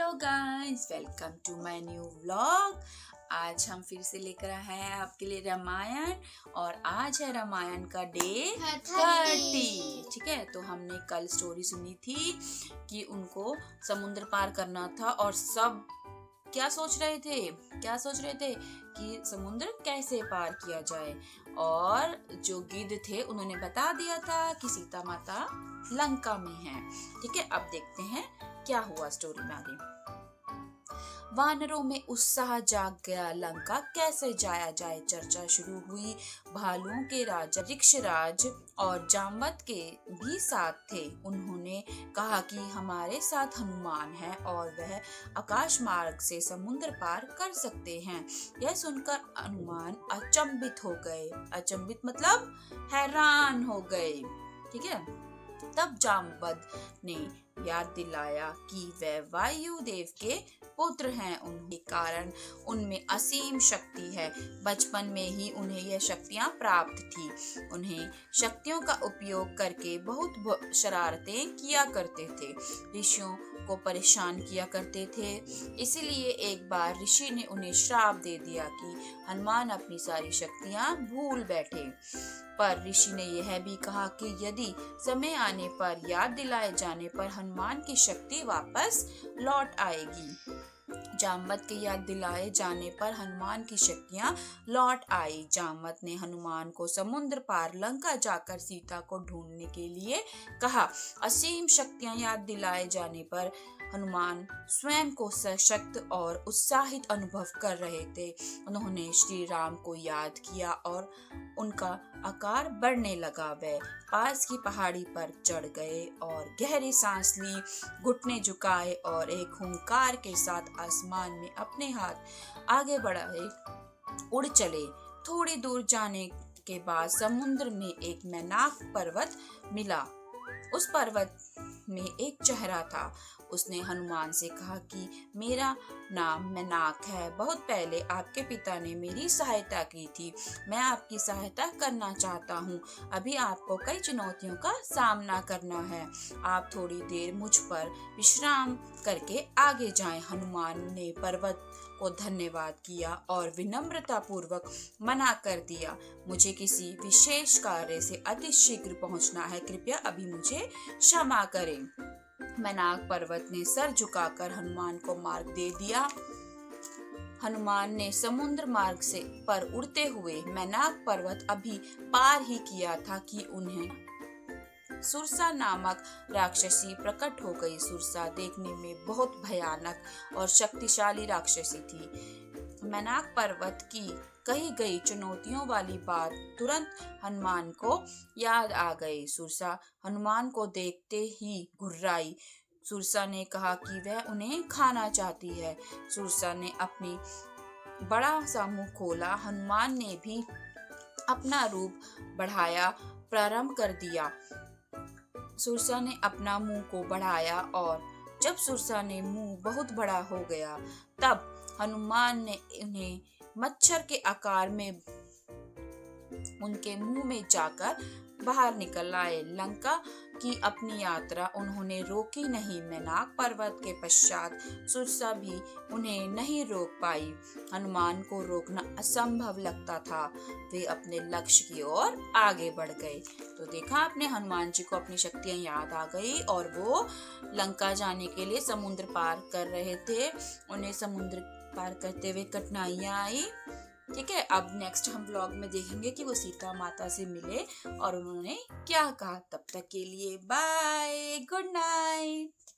Hello guys, welcome to my new vlog. आज हम फिर से लेकर आए हैं आपके लिए रामायण और आज है रामायण का डे 30। ठीक है, तो हमने कल स्टोरी सुनी थी कि उनको समुद्र पार करना था और सब क्या सोच रहे थे कि समुद्र कैसे पार किया जाए। और जो गिद्ध थे उन्होंने बता दिया था कि सीता माता लंका में है। ठीक है, अब देखते हैं क्या हुआ स्टोरी में आगे। वानरों में उत्साह जाग गया, लंका कैसे जाया जाए चर्चा शुरू हुई। भालुओं के राजा ऋक्षराज और जामवत के भी साथ थे। उन्होंने कहा कि हमारे साथ हनुमान है और वह आकाश मार्ग से समुद्र पार कर सकते हैं। यह सुनकर हनुमान अचंभित हो गए। अचंभित मतलब हैरान हो गए। ठीक है, तब जामवत ने याद दिलाया कि वे वायु देव के पुत्र हैं। उनके कारण उनमें असीम शक्ति है। बचपन में ही उन्हें यह शक्तियां प्राप्त थी। उन्हें शक्तियों का उपयोग करके बहुत शरारतें किया करते थे, ऋषियों को परेशान किया करते थे। इसलिए एक बार ऋषि ने उन्हें श्राप दे दिया कि हनुमान अपनी सारी शक्तियां भूल बैठे। पर ऋषि ने यह भी कहा कि यदि समय आने पर याद दिलाए जाने पर हनुमान की शक्ति वापस लौट आएगी। जामवत के याद दिलाए जाने पर हनुमान की शक्तियां लौट आई। जामवत ने हनुमान को समुद्र पार लंका जाकर सीता को ढूंढने के लिए कहा। असीम शक्तियां याद दिलाए जाने पर हनुमान स्वयं को सशक्त और उत्साहित अनुभव कर रहे थे। उन्होंने श्री राम को याद किया और उनका आकार बढ़ने लगा। वे पास की पहाड़ी पर चढ़ गए और गहरी सांस ली, घुटने झुकाए और एक हुंकार के साथ आसमान में अपने हाथ आगे बढ़ाए उड़ चले। थोड़ी दूर जाने के बाद समुद्र में एक मैनाक पर्वत मिला। उस पर्वत में एक चेहरा था। उसने हनुमान से कहा कि मेरा नाम मैनाक है। बहुत पहले आपके पिता ने मेरी सहायता की थी। मैं आपकी सहायता करना चाहता हूँ। अभी आपको कई चुनौतियों का सामना करना है। आप थोड़ी देर मुझ पर विश्राम करके आगे जाएं। हनुमान ने पर्वत को धन्यवाद किया और विनम्रता पूर्वक मना कर दिया। मुझे किसी विशेष कार्य से अति शीघ्र पहुंचना है, कृपया अभी मुझे क्षमा करें। मैनाक पर्वत ने सर झुकाकर हनुमान को मार्ग दे दिया। हनुमान ने समुद्र मार्ग से पर उड़ते हुए मैनाक पर्वत अभी पार ही किया था कि उन्हें सुरसा नामक राक्षसी प्रकट हो गई। सुरसा देखने में बहुत भयानक और शक्तिशाली राक्षसी थी। मैनाक पर्वत की कही गई चुनौतियों वाली बात तुरंत हनुमान को याद आ गई। सुरसा हनुमान को देखते ही घुर्राई। सुरसा ने कहा कि वह उन्हें खाना चाहती है। सुरसा ने अपनी बड़ा सा मुंह खोला। हनुमान ने भी अपना रूप बढ़ाया प्रारंभ कर दिया। सुरसा ने अपना मुंह को बढ़ाया और जब सुरसा ने मुंह बहुत बड़ा हो गया तब हनुमान ने उन्हें मच्छर के आकार में उनके मुंह में जाकर बाहर निकल आए। लंका की अपनी यात्रा उन्होंने रोकी नहीं। मैनाक पर्वत के पश्चात सुरसा भी उन्हें नहीं रोक पाई। हनुमान को रोकना असंभव लगता था। वे अपने लक्ष्य की ओर आगे बढ़ गए। तो देखा आपने, हनुमान जी को अपनी शक्तियां याद आ गई और वो लंका जाने के लिए समुद्र पार कर रहे थे। उन्हें समुद्र पार करते हुए कठिनाइयां आई। ठीक है, अब नेक्स्ट हम व्लॉग में देखेंगे कि वो सीता माता से मिले और उन्होंने क्या कहा। तब तक के लिए बाय, गुड नाइट।